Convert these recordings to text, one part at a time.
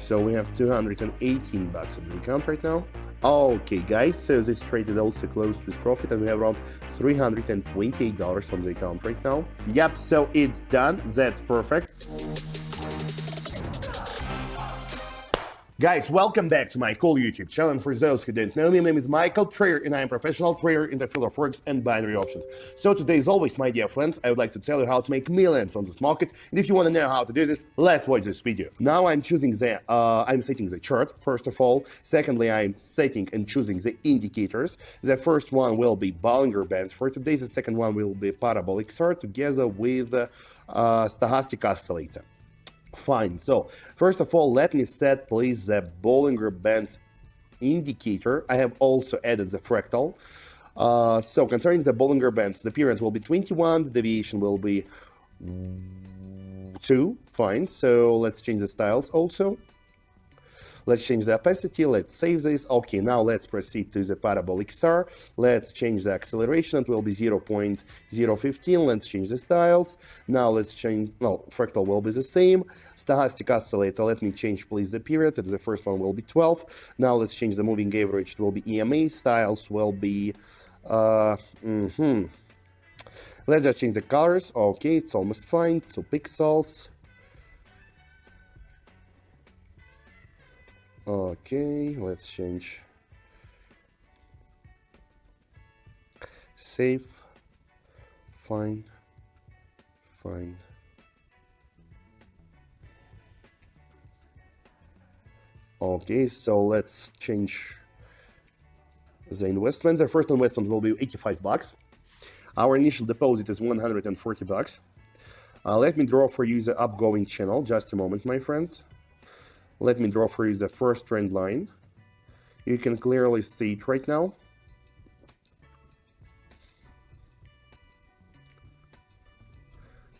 So we have 218 bucks on the account right now. Okay, guys, so this trade is also closed with profit, and we have around $328 on the account right now. Yep, so it's done. That's perfect. Guys, welcome back to my cool YouTube channel. And for those who don't know me, my name is Michael Trader, and I am a professional trader in the field of forex and binary options. So today, as always, my dear friends, I would like to tell you how to make millions on this market. And if you want to know how to do this, let's watch this video. Now I'm choosing I'm setting the chart, first of all. Secondly, I'm setting and choosing the indicators. The first one will be Bollinger Bands for today. The second one will be Parabolic SAR together with Stochastic oscillator. Fine. So first of all, let me set please the Bollinger Bands indicator. I have also added the fractal. So concerning the Bollinger Bands, the period will be 21, the deviation will be 2. Fine. So let's change the styles also. Let's change the opacity. Let's save this. Okay, now let's proceed to the Parabolic SAR. Let's change the acceleration. It will be 0.015. Let's change the styles. Now let's change, well, fractal will be the same. Stochastic oscillator, let me change please the period. The first one will be 12. Now let's change the moving average. It will be EMA. Styles will be, let's just change the colors. Okay, it's almost fine. So pixels. Okay, let's change. Save. Fine. Fine. Okay, so let's change the investment. The first investment will be 85 bucks. Our initial deposit is 140 bucks. Let me draw for you the upgoing channel. Just a moment, my friends. Let me draw for you the first trend line. You can clearly see it right now.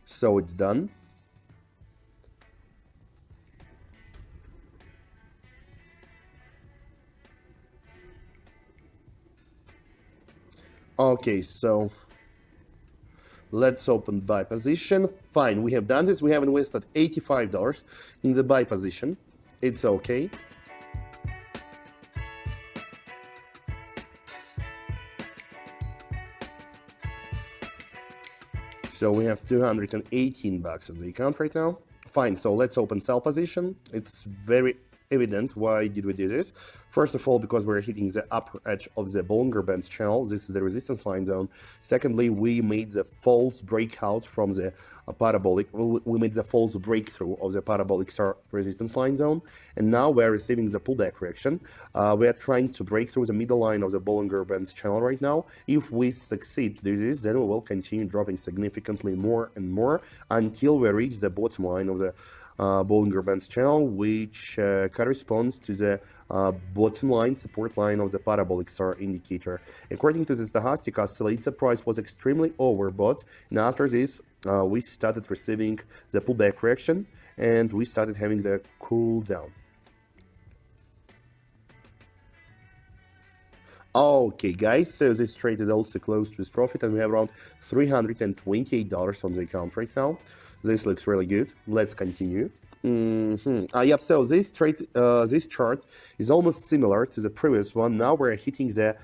So it's done. Okay, so let's open buy position. Fine, we have done this. We have invested $85 in the buy position. It's okay. So we have 218 bucks on the account right now. Fine, so let's open sell position. It's very evident why did we do this. First of all, because we're hitting the upper edge of the Bollinger Bands channel. This is the resistance line zone. Secondly, we made the false breakout from the parabolic. We made the false breakthrough of the Parabolic SAR resistance line zone. And now we're receiving the pullback reaction. We are trying to break through the middle line of the Bollinger Bands channel right now. If we succeed to do this, then we will continue dropping significantly more and more until we reach the bottom line of the Bollinger Bands channel, which corresponds to the bottom line, support line of the Parabolic SAR indicator. According to the Stochastic oscillator, the price was extremely overbought, and after this, we started receiving the pullback reaction, and we started having the cool down. Okay, guys, so this trade is also closed with profit, and we have around $328 on the account right now. This looks really good. Let's continue. Yep, so this trade, this chart is almost similar to the previous one. Now we're hitting the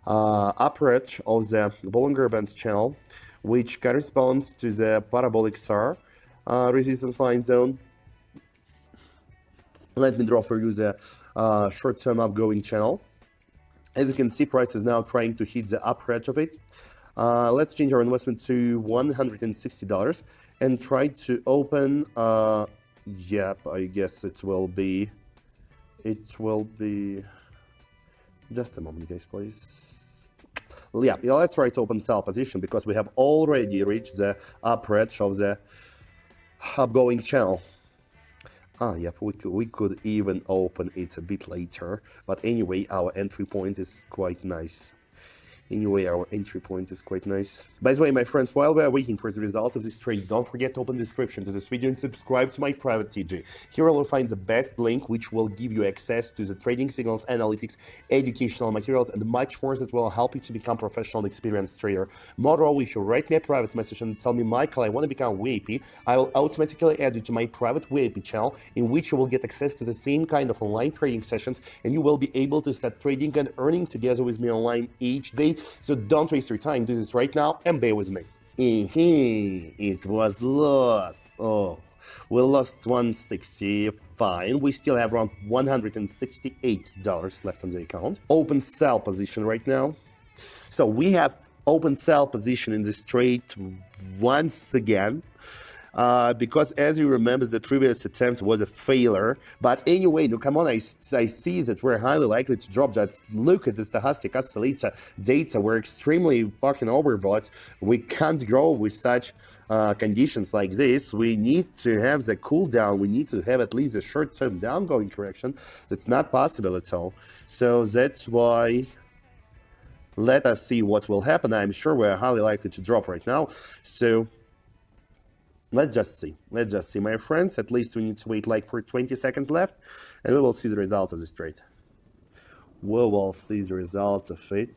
upper edge of the Bollinger Bands channel, which corresponds to the Parabolic SAR resistance line zone. Let me draw for you the short-term upgoing channel. As you can see, price is now trying to hit the upper edge of it. Let's change our investment to $160 and try to open, yep, I guess it will be, just a moment, guys, please. Yeah, let's try to open sell position because we have already reached the upper edge of the upgoing channel. Yep, we could even open it a bit later, but anyway, our entry point is quite nice. Anyway, our entry point is quite nice. By the way, my friends, while we are waiting for the result of this trade, don't forget to open the description to this video and subscribe to my private TG. Here you will find the best link which will give you access to the trading signals, analytics, educational materials, and much more that will help you to become professional and experienced trader. Moreover, if you write me a private message and tell me, Michael, I want to become VIP, I will automatically add you to my private VIP channel, in which you will get access to the same kind of online trading sessions, and you will be able to start trading and earning together with me online each day. So don't waste your time, do this right now and bear with me. It was lost. Oh, we lost 160. Fine, we still have around $168 left on the account. Open sell position right now. So we have open sell position in this trade once again. Because as you remember, the previous attempt was a failure. But anyway, no, come on, I see that we're highly likely to drop that. Look at the stochastic oscillator data. We're extremely fucking overbought. We can't grow with such conditions like this. We need to have the cool down. We need to have at least a short-term downgoing correction. That's not possible at all. So that's why... let us see what will happen. I'm sure we're highly likely to drop right now. So... let's just see, my friends. At least we need to wait like for 20 seconds left, and we will see the result of this trade. We will see the results of it.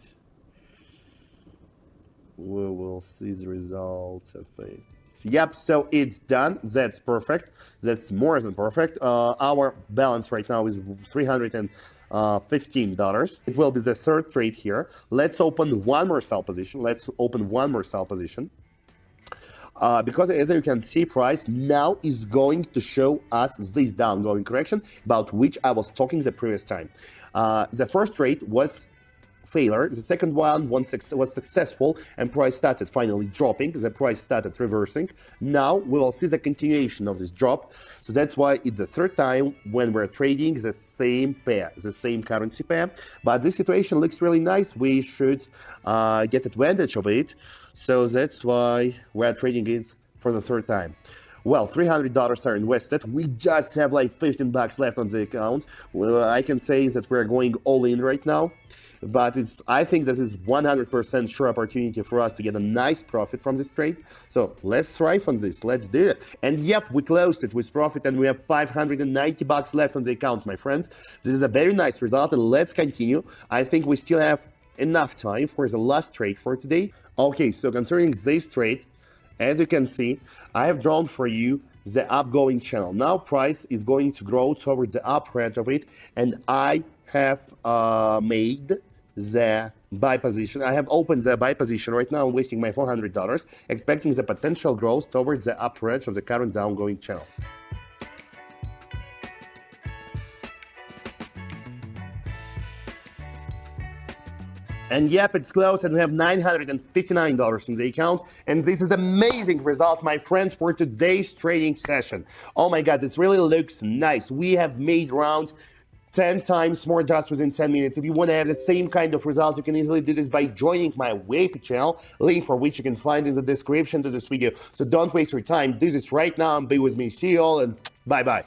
Yep, so it's done. That's perfect. That's more than perfect. Our balance right now is $315. It will be the third trade here. Let's open one more sell position. Because as you can see, price now is going to show us this downgoing correction about which I was talking the previous time. The first trade was failure. The second one was successful, and price started finally dropping. The price started reversing. Now we will see the continuation of this drop. So that's why it's the third time when we're trading the same pair, the same currency pair. But this situation looks really nice. We should get advantage of it. So that's why we're trading it for the third time. Well, $300 are invested. We just have like $15 left on the account. Well, I can say that we're going all in right now. But I think this is 100% sure opportunity for us to get a nice profit from this trade. So let's thrive on this. Let's do it. And yep, we closed it with profit, and we have $590 left on the account, my friends. This is a very nice result, and let's continue. I think we still have enough time for the last trade for today. Okay, so concerning this trade, as you can see, I have drawn for you the upgoing channel. Now price is going to grow towards the upper edge of it, and I have made the buy position. I have opened the buy position right now. I'm wasting my $400, expecting the potential growth towards the upper edge of the current downgoing channel. And yep, it's close, and we have $959 in the account. And this is amazing result, my friends, for today's trading session. Oh my God, this really looks nice. We have made around 10 times more just within 10 minutes. If you want to have the same kind of results, you can easily do this by joining my VIP channel, link for which you can find in the description to this video. So don't waste your time. Do this right now and be with me. See you all, and bye-bye.